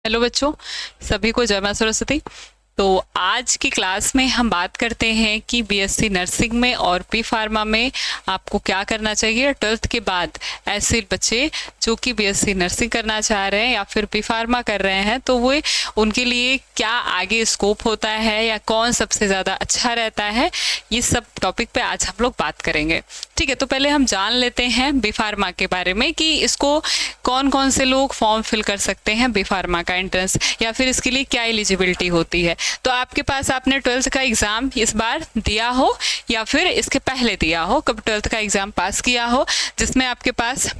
Hello बच्चों, सभी को जय मां सरस्वती। तो आज की क्लास में हम बात करते हैं कि बीएससी नर्सिंग में और बी फार्मा में आपको क्या करना चाहिए। 12th के बाद ऐसे बच्चे जो कि बीएससी नर्सिंग करना चाह रहे हैं या फिर बी फार्मा कर रहे हैं, तो वो उनके लिए क्या आगे स्कोप होता है या कौन सबसे ज़्यादा अच्छा रहता है, ये सब टॉपिक पे आज हम लोग बात करेंगे। ठीक है, तो पहले हम जान लेते हैं बी फार्मा के बारे में कि इसको कौन कौन से लोग फॉर्म फिल कर सकते हैं बी फार्मा का एंट्रेंस, या फिर इसके लिए क्या एलिजिबिलिटी होती है। तो आपके पास आपने 12th का एग्ज़ाम इस बार दिया हो या फिर इसके पहले दिया हो, कब 12th का एग्ज़ाम पास किया हो, जिसमें आपके पास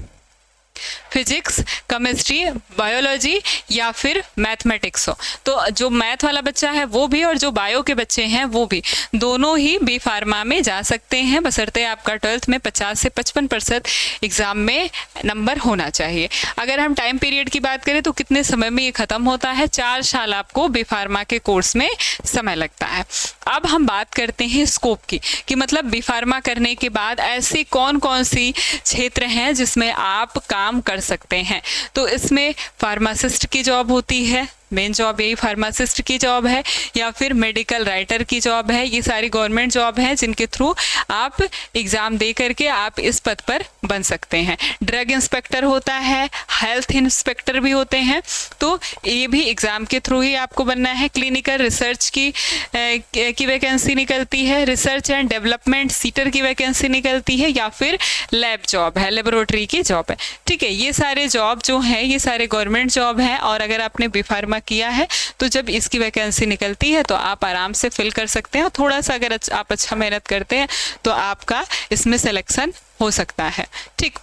फिजिक्स, केमिस्ट्री, बायोलॉजी या फिर मैथमेटिक्स हो। तो जो मैथ वाला बच्चा है वो भी और जो बायो के बच्चे हैं वो भी, दोनों ही बी फार्मा में जा सकते हैं, बशर्ते आपका 12th में 50 से 55% एग्ज़ाम में नंबर होना चाहिए। अगर हम टाइम पीरियड की बात करें तो कितने समय में ये ख़त्म होता है, 4 साल आपको बी फार्मा के कोर्स में समय लगता है। अब हम बात करते हैं स्कोप की, कि मतलब बी फार्मा करने के बाद ऐसी कौन कौन सी क्षेत्र हैं जिसमें आप काम कर सकते हैं। तो इसमें फार्मासिस्ट की जॉब होती है, मेन जॉब यही फार्मासिस्ट की जॉब है, या फिर मेडिकल राइटर की जॉब है। ये सारी गवर्नमेंट जॉब है जिनके थ्रू आप एग्ज़ाम दे करके आप इस पद पर बन सकते हैं। ड्रग इंस्पेक्टर होता है, हेल्थ इंस्पेक्टर भी होते हैं, तो ये भी एग्ज़ाम के थ्रू ही आपको बनना है। क्लिनिकल रिसर्च की वैकेंसी निकलती है, रिसर्च एंड डेवलपमेंट सीटर की वैकेंसी निकलती है, या फिर लैब जॉब है, लेबोरेटरी की जॉब है। ठीक है, ये सारे जॉब जो हैं ये सारे गवर्नमेंट जॉब हैं, और अगर आपने बी फार्मा किया है तो जब इसकी वैकेंसी निकलती है तो आप आराम से फिल कर सकते हैं, और थोड़ा सा अगर आप अच्छा मेहनत करते हैं तो आपका इसमें सिलेक्शन हो सकता है। ठीक,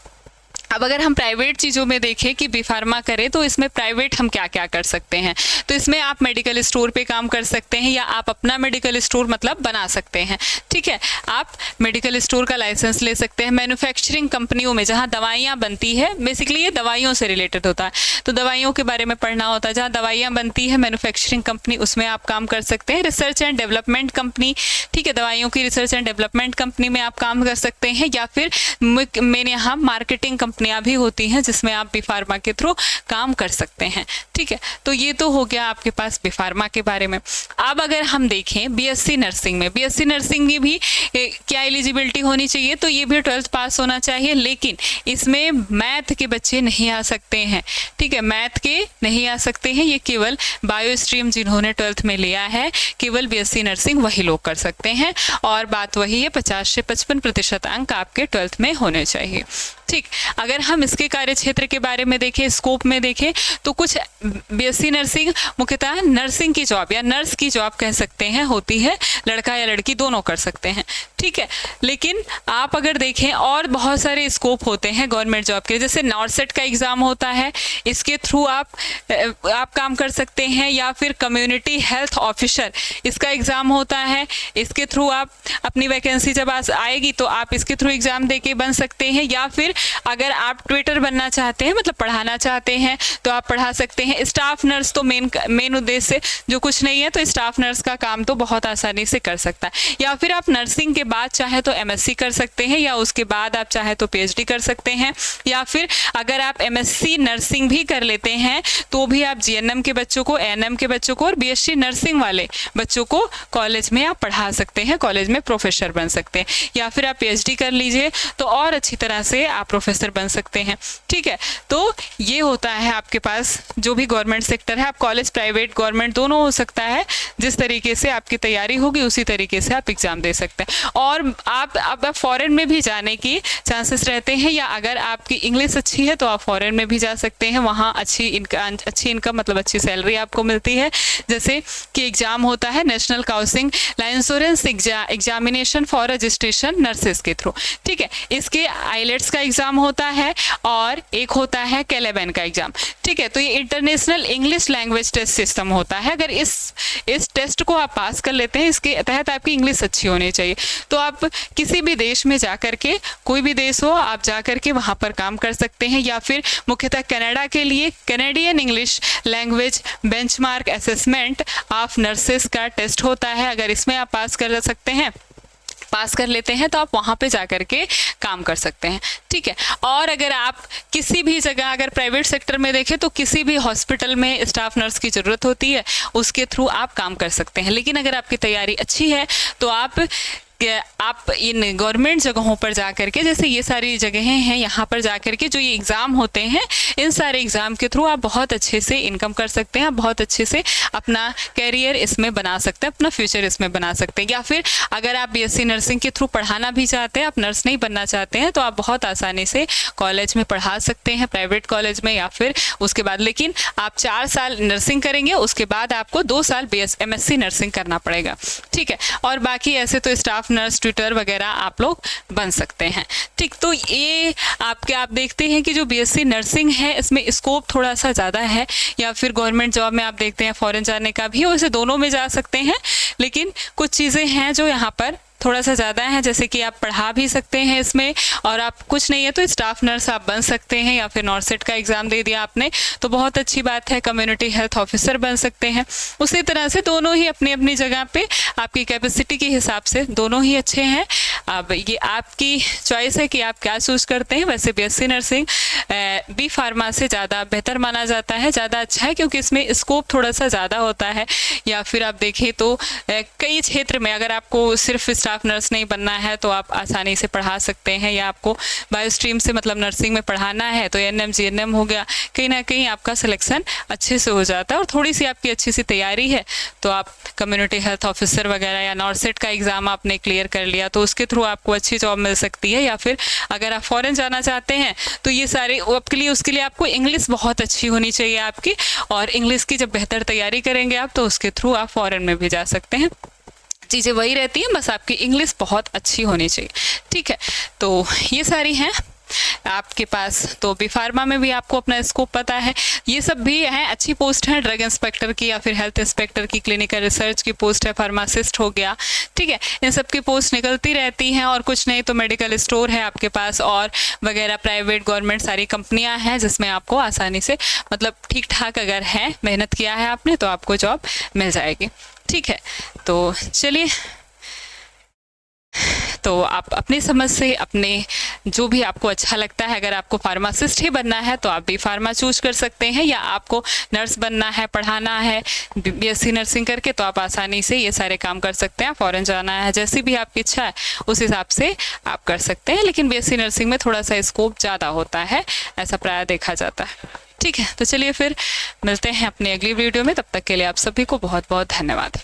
अब अगर हम प्राइवेट चीज़ों में देखें कि बी फार्मा करें तो इसमें प्राइवेट हम क्या क्या कर सकते हैं। तो इसमें आप मेडिकल स्टोर पे काम कर सकते हैं, या आप अपना मेडिकल स्टोर मतलब बना सकते हैं। ठीक है, आप मेडिकल स्टोर का लाइसेंस ले सकते हैं। मैन्युफैक्चरिंग कंपनियों में जहाँ दवाइयाँ बनती है, बेसिकली ये दवाइयों से रिलेटेड होता है, तो दवाइयों के बारे में पढ़ना होता है। जहाँ दवाइयाँ बनती है मैन्युफैक्चरिंग कंपनी, उसमें आप काम कर सकते हैं। रिसर्च एंड डेवलपमेंट कंपनी, ठीक है, दवाइयों की रिसर्च एंड डेवलपमेंट कंपनी में आप काम कर सकते हैं, या फिर मेरे यहाँ मार्केटिंग कंपनियां भी होती हैं जिसमें आप बी फार्मा के थ्रू काम कर सकते हैं। ठीक है, तो ये तो हो गया आपके पास बी फार्मा के बारे में। अब अगर हम देखें बीएससी नर्सिंग में, बीएससी नर्सिंग की भी क्या एलिजिबिलिटी होनी चाहिए, तो ये भी 12th पास होना चाहिए, लेकिन इसमें मैथ के बच्चे नहीं आ सकते हैं। ठीक है, मैथ के नहीं आ सकते हैं, ये केवल बायो स्ट्रीम जिन्होंने 12th में लिया है, केवल बीएससी नर्सिंग वही लोग कर सकते हैं, और बात वही है 50 से 55% अंक आपके 12th में होने चाहिए। ठीक, अगर हम इसके कार्य क्षेत्र के बारे में देखें, स्कोप में देखें, तो कुछ बीएससी नर्सिंग मुख्यतः नर्सिंग की जॉब या नर्स की जॉब कह सकते हैं होती है, लड़का या लड़की दोनों कर सकते हैं। ठीक है, लेकिन आप अगर देखें और बहुत सारे स्कोप होते हैं गवर्नमेंट जॉब के, जैसे नॉर्सेट का एग्ज़ाम होता है, इसके थ्रू आप काम कर सकते हैं, या फिर कम्युनिटी हेल्थ ऑफिसर इसका एग्ज़ाम होता है, इसके थ्रू आप अपनी वैकेंसी जब आएगी तो आप इसके थ्रू एग्ज़ाम दे के बन सकते हैं। या फिर अगर आप ट्यूटर बनना चाहते हैं, मतलब पढ़ाना चाहते हैं, तो आप पढ़ा सकते हैं। स्टाफ नर्स तो मेन उद्देश्य जो कुछ नहीं है, तो स्टाफ नर्स का काम तो बहुत आसानी से कर सकता है। या फिर आप नर्सिंग के बाद चाहे तो एमएससी कर सकते हैं, या उसके बाद आप चाहे तो पीएचडी कर सकते हैं, या फिर अगर आप एमएससी नर्सिंग भी कर लेते हैं तो भी आप जीएनएम के बच्चों को, एएनएम के बच्चों को और बीएससी नर्सिंग वाले बच्चों को कॉलेज में आप पढ़ा सकते हैं, कॉलेज में प्रोफेसर बन सकते हैं। या फिर आप पीएचडी कर लीजिए तो और अच्छी तरह से आप प्रोफेसर बन सकते हैं। ठीक है, तो ये होता है आपके पास जो भी गवर्नमेंट सेक्टर है। आप कॉलेज प्राइवेट गवर्नमेंट दोनों हो सकता है, जिस तरीके से आपकी तैयारी होगी उसी तरीके से आप एग्ज़ाम दे सकते हैं। और आप फॉरेन में भी जाने की चांसेस रहते हैं, या अगर आपकी इंग्लिश अच्छी है तो आप फॉरेन में भी जा सकते हैं, वहाँ अच्छी इनकम मतलब अच्छी सैलरी आपको मिलती है। जैसे कि एग्ज़ाम होता है national council insurance examination for registration nurses के थ्रू। ठीक है, इसके आइलेट्स का एग्ज़ाम होता है और एक होता है कैलेबन का एग्ज़ाम। ठीक है, तो ये international English language test system होता है। अगर इस टेस्ट को आप पास कर लेते हैं, इसके तहत आपकी इंग्लिश अच्छी होनी चाहिए, तो आप किसी भी देश में जा कर के, कोई भी देश हो, आप जा कर के वहाँ पर काम कर सकते हैं। या फिर मुख्यतः कनाडा के लिए Canadian English language benchmark assessment of nurses का टेस्ट होता है। अगर इसमें आप पास कर सकते हैं पास कर लेते हैं तो आप वहाँ पे जा कर के काम कर सकते हैं। ठीक है, और अगर आप किसी भी जगह अगर प्राइवेट सेक्टर में देखें तो किसी भी हॉस्पिटल में स्टाफ नर्स की ज़रूरत होती है, उसके थ्रू आप काम कर सकते हैं। लेकिन अगर आपकी तैयारी अच्छी है तो आप इन गवर्नमेंट जगहों पर जा कर के, जैसे ये सारी जगहें हैं, यहाँ पर जा कर के जो ये एग्ज़ाम होते हैं, इन सारे एग्ज़ाम के थ्रू आप बहुत अच्छे से इनकम कर सकते हैं, बहुत अच्छे से अपना कैरियर इसमें बना सकते हैं, अपना फ्यूचर इसमें बना सकते हैं। या फिर अगर आप बीएससी नर्सिंग के थ्रू पढ़ाना भी चाहते हैं, आप नर्स नहीं बनना चाहते हैं, तो आप बहुत आसानी से कॉलेज में पढ़ा सकते हैं, प्राइवेट कॉलेज में, या फिर उसके बाद, लेकिन आप 4 साल नर्सिंग करेंगे, उसके बाद आपको 2 साल MSc नर्सिंग करना पड़ेगा। ठीक है, और बाकी ऐसे तो स्टाफ नर्स, ट्यूटर वगैरह आप लोग बन सकते हैं। ठीक, तो ये आप देखते हैं कि जो बीएससी नर्सिंग है इसमें स्कोप थोड़ा सा ज़्यादा है, या फिर गवर्नमेंट जॉब में आप देखते हैं फॉरेन जाने का भी, वैसे दोनों में जा सकते हैं, लेकिन कुछ चीज़ें हैं जो यहाँ पर थोड़ा सा ज़्यादा है, जैसे कि आप पढ़ा भी सकते हैं इसमें, और आप कुछ नहीं है तो स्टाफ नर्स आप बन सकते हैं, या फिर नॉर्सेट का एग्ज़ाम दे दिया आपने तो बहुत अच्छी बात है, कम्युनिटी हेल्थ ऑफिसर बन सकते हैं। उसी तरह से दोनों ही अपनी अपनी जगह पे आपकी कैपेसिटी के हिसाब से दोनों ही अच्छे हैं। अब ये आपकी चॉइस है कि आप क्या चूज़ करते हैं। वैसे बीएससी नर्सिंग बी फार्मा से ज़्यादा बेहतर माना जाता है, ज़्यादा अच्छा है, क्योंकि इसमें स्कोप थोड़ा सा ज़्यादा होता है। या फिर आप देखें तो कई क्षेत्र में अगर आपको सिर्फ स्टाफ नर्स नहीं बनना है तो आप आसानी से पढ़ा सकते हैं, या आपको बायो स्ट्रीम से मतलब नर्सिंग में पढ़ाना है तो एएनएम जीएनएम हो गया, कहीं ना कहीं आपका सिलेक्शन अच्छे से हो जाता है। और थोड़ी सी आपकी अच्छी सी तैयारी है तो आप कम्युनिटी हेल्थ ऑफिसर वगैरह या नॉर्सेट का एग्ज़ाम आपने क्लियर कर लिया तो उसके थ्रू आपको अच्छी जॉब मिल सकती है। या फिर अगर आप फॉरेन जाना चाहते हैं तो ये सारे उसके लिए आपको इंग्लिश बहुत अच्छी होनी चाहिए आपकी, और इंग्लिश की जब बेहतर तैयारी करेंगे आप तो उसके थ्रू आप फॉरेन में भी जा सकते हैं। चीज़ें वही रहती हैं, बस आपकी इंग्लिश बहुत अच्छी होनी चाहिए। ठीक है, तो ये सारी हैं आपके पास। तो बी फार्मा में भी आपको अपना स्कोप पता है, ये सब भी हैं, अच्छी पोस्ट है, ड्रग इंस्पेक्टर की या फिर हेल्थ इंस्पेक्टर की, क्लिनिकल रिसर्च की पोस्ट है, फार्मासिस्ट हो गया। ठीक है, इन सब की पोस्ट निकलती रहती हैं, और कुछ नहीं तो मेडिकल स्टोर है आपके पास, और वगैरह प्राइवेट गवर्नमेंट सारी कंपनियां हैं जिसमें आपको आसानी से, मतलब ठीक ठाक अगर है, मेहनत किया है आपने तो आपको जॉब मिल जाएगी। ठीक है, तो चलिए, तो आप अपनी समझ से अपने जो भी आपको अच्छा लगता है, अगर आपको फार्मासिस्ट ही बनना है तो आप बी फार्मा चूज कर सकते हैं, या आपको नर्स बनना है, पढ़ाना है बीएससी नर्सिंग करके तो आप आसानी से ये सारे काम कर सकते हैं। फॉरेन जाना है, जैसी भी आपकी इच्छा है उस हिसाब से आप कर सकते हैं, लेकिन बीएससी नर्सिंग में थोड़ा सा स्कोप ज़्यादा होता है, ऐसा प्राय देखा जाता है। ठीक है, तो चलिए फिर मिलते हैं अपनी अगली वीडियो में, तब तक के लिए आप सभी को बहुत बहुत धन्यवाद।